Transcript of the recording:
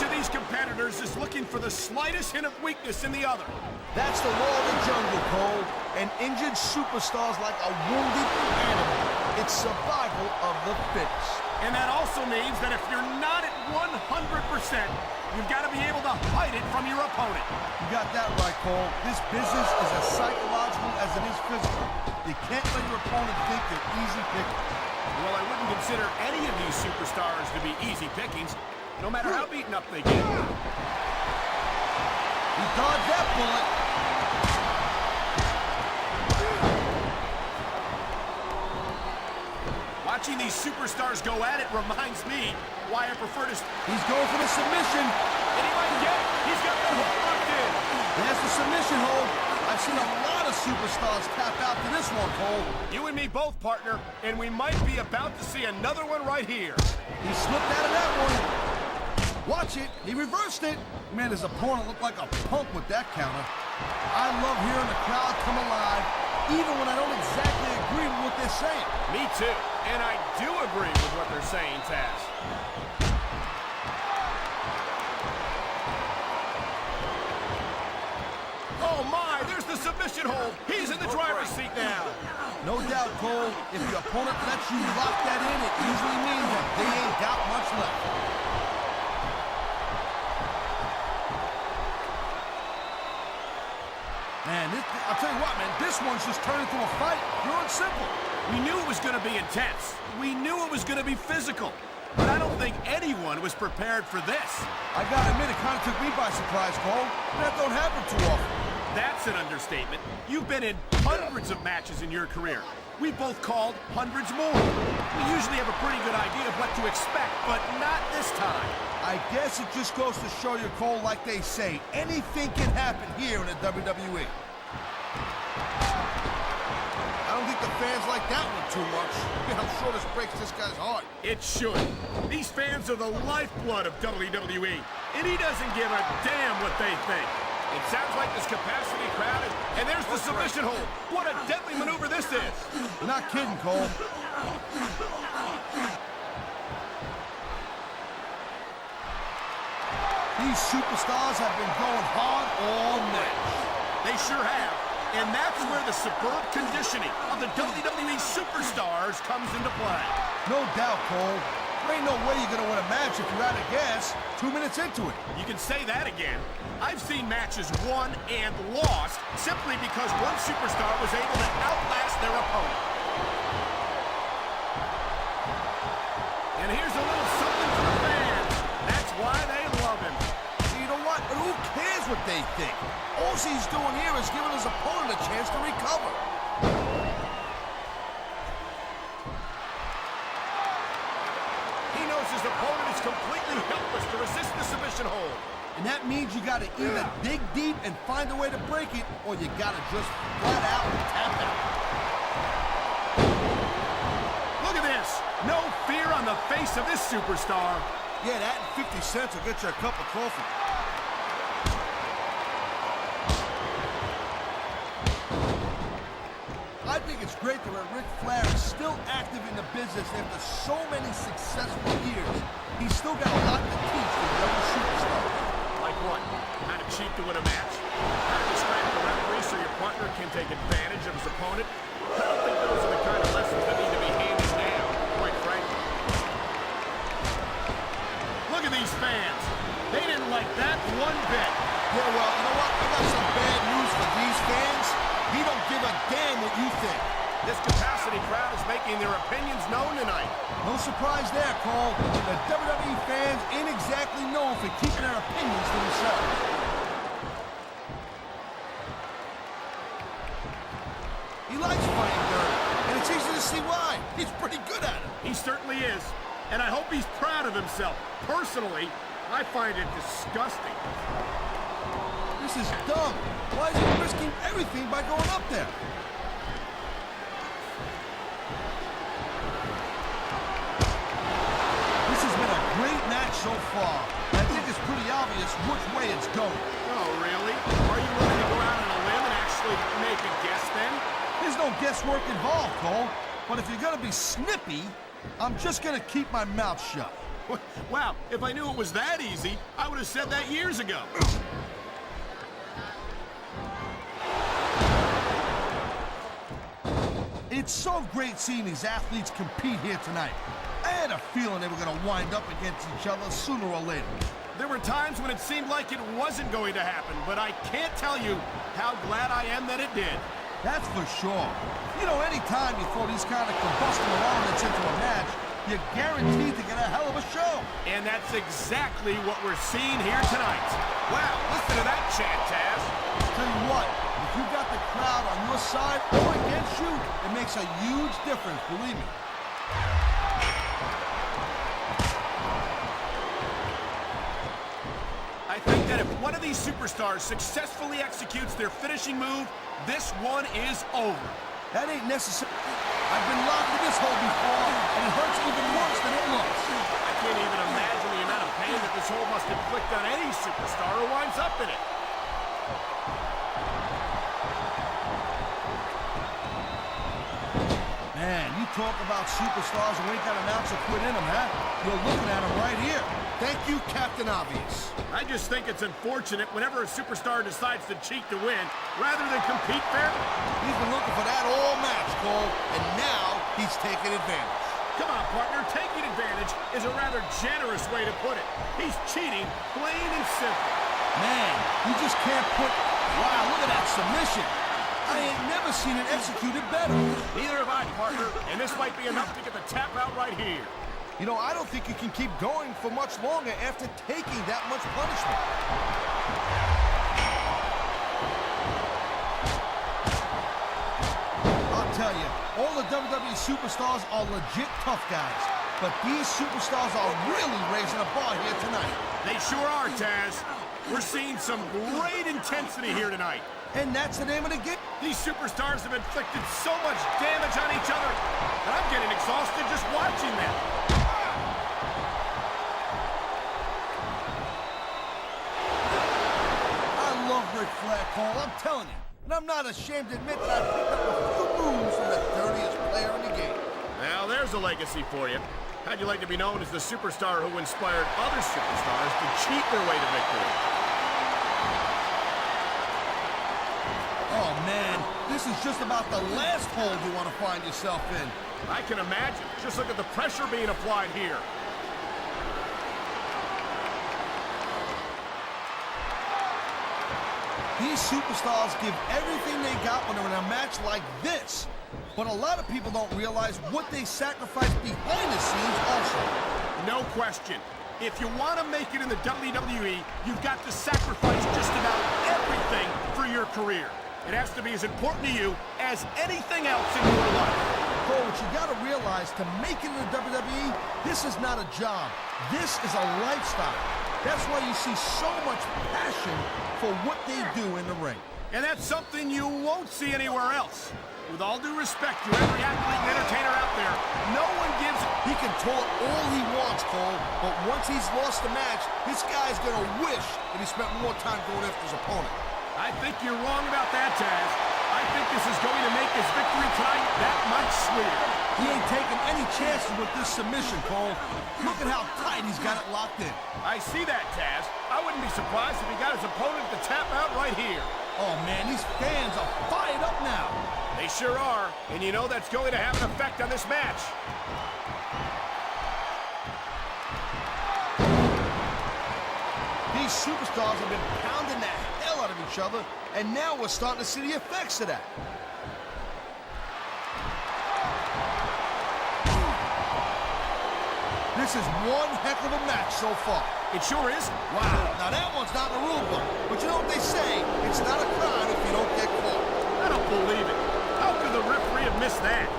Each of these competitors is looking for the slightest hint of weakness in the other. That's the law of the jungle, Cole. An injured superstar's like a wounded animal. It's survival of the fittest. And that also means that if you're not at 100%, you've got to be able to hide it from your opponent. You got that right, Cole. This business is as psychological as it is physical. You can't let your opponent think you're easy pickings. Well, I wouldn't consider any of these superstars to be easy pickings, no matter how beaten up they get. He dodged that bullet. Watching these superstars go at it reminds me why I prefer to... He's going for the submission. And he might get it. He's got the hold locked in. There's the submission hold. I've seen a lot of superstars tap out to this one, Cole. You and me both, partner, and we might be about to see another one right here. He slipped out of that one. Watch it. He reversed it. Man, his opponent looked like a punk with that counter. I love hearing the crowd come alive, even when I don't exactly agree with what they're saying. Me too. And I do agree with what they're saying, Taz. Oh my, there's the submission hold. He's in the driver's seat now. No doubt, Cole. If your opponent lets you lock that in, it usually means that they ain't got much left. Man, I'll tell you what, man, this one's just turned into a fight. Pure and simple. We knew it was going to be intense. We knew it was going to be physical. But I don't think anyone was prepared for this. I gotta admit, it kind of took me by surprise, Cole. That don't happen too often. That's an understatement. You've been in hundreds of matches in your career. We both called hundreds more. We usually have a pretty good idea of what to expect, but not this time. I guess it just goes to show you, Cole, like they say, anything can happen here in the WWE. I don't think the fans like that one too much. I'm sure this breaks this guy's heart. It should. These fans are the lifeblood of WWE, and he doesn't give a damn what they think. It sounds like this capacity crowd, and there's the submission hold. What a deadly maneuver this is. You're not kidding, Cole. These superstars have been going hard all match. They sure have. And that's where the superb conditioning of the WWE superstars comes into play. No doubt, Cole. There ain't no way you're going to win a match if you're out of gas 2 minutes into it. You can say that again. I've seen matches won and lost simply because one superstar was able to outlast their opponent. And here's a little something for the fans. That's why they love him. You know what? But who cares what they think? All he's doing here is giving his opponent a chance to recover. He knows his opponent is completely helpless to resist the submission hold. And that means you got to either dig deep and find a way to break it, or you got to just flat out tap out. Look at this. No fear on the face of this superstar. Yeah, that and 50 cents will get you a cup of coffee. I think it's great that Ric Flair is still active in the business after so many successful years. He's still got a lot to teach the young superstar. Like what? How to cheat to win a match? How to distract the referee so your partner can take advantage of his opponent? I don't think those are the kind of lessons that need to be handed down, quite frankly. Look at these fans. They didn't like that one bit. Yeah, well, you know what? I got some bad news for these fans. He don't give a damn what you think. This capacity crowd is making their opinions known tonight. No surprise there, Cole. The WWE fans ain't exactly known for keeping their opinions to themselves. He likes fighting dirty, and it's easy to see why. He's pretty good at it. He certainly is, and I hope he's proud of himself. Personally, I find it disgusting. This is dumb. Why is he risking everything by going up there? This has been a great match so far. I think it's pretty obvious which way it's going. Oh, really? Are you willing to go out on a limb and actually make a guess then? There's no guesswork involved, Cole. But if you're going to be snippy, I'm just going to keep my mouth shut. Wow, if I knew it was that easy, I would have said that years ago. It's so great seeing these athletes compete here tonight. I had a feeling they were going to wind up against each other sooner or later. There were times when it seemed like it wasn't going to happen, but I can't tell you how glad I am that it did. That's for sure. You know, anytime you throw these kind of combustible elements into a match, you're guaranteed to get a hell of a show. And that's exactly what we're seeing here tonight. Wow, listen to that chant, Taz. Tell you what, if you've got the crowd on your side or against you, it makes a huge difference, believe me. I think that if one of these superstars successfully executes their finishing move, this one is over. That ain't necessary. I've been locked in this hole before, and it hurts even worse than it looks. I can't even imagine the amount of pain that this hole must inflict on any superstar who winds up in it. Man, you talk about superstars who ain't got an ounce of quit in them, huh? You're looking at them right here. Thank you, Captain Obvious. I just think it's unfortunate whenever a superstar decides to cheat to win, rather than compete fairly. He's been looking for that all match, Cole, and now he's taking advantage. Come on, partner, taking advantage is a rather generous way to put it. He's cheating, plain and simple. Man, you just can't put... Wow, look at that submission. I ain't never seen it executed better. Neither have I, partner, and this might be enough to get the tap out right here. You know, I don't think you can keep going for much longer after taking that much punishment. I'll tell you, all the WWE superstars are legit tough guys, but these superstars are really raising a bar here tonight. They sure are, Taz. We're seeing some great intensity here tonight. And that's the name of the game. These superstars have inflicted so much damage on each other that I'm getting exhausted just watching them. I love Ric Flair, Cole, I'm telling you. And I'm not ashamed to admit that I picked up a few moves from the dirtiest player in the game. Now, there's a legacy for you. How'd you like to be known as the superstar who inspired other superstars to cheat their way to victory? Oh, man, this is just about the last hole you want to find yourself in. I can imagine. Just look at the pressure being applied here. These superstars give everything they got when they're in a match like this. But a lot of people don't realize what they sacrifice behind the scenes also. No question. If you want to make it in the WWE, you've got to sacrifice just about everything for your career. It has to be as important to you as anything else in your life. Cole, what you got to realize, to make it in the WWE, this is not a job. This is a lifestyle. That's why you see so much passion for what they do in the ring. And that's something you won't see anywhere else. With all due respect to every athlete and entertainer out there, no one gives... He can talk all he wants, Cole, but once he's lost the match, this guy's gonna wish that he spent more time going after his opponent. I think you're wrong about that, Taz. I think this is going to make his victory tonight that much sweeter. He ain't taking any chances with this submission, Cole. Look at how tight he's got it locked in. I see that, Taz. I wouldn't be surprised if he got his opponent to tap out right here. Oh, man, these fans are fired up now. They sure are, and you know that's going to have an effect on this match. These superstars have been pounding the hell out of each other, and now we're starting to see the effects of that. This is one heck of a match so far. It sure is. Wow, now that one's not in the rule book, but you know what they say, it's not a crime if you don't get caught. I don't believe it. How could the referee have missed that?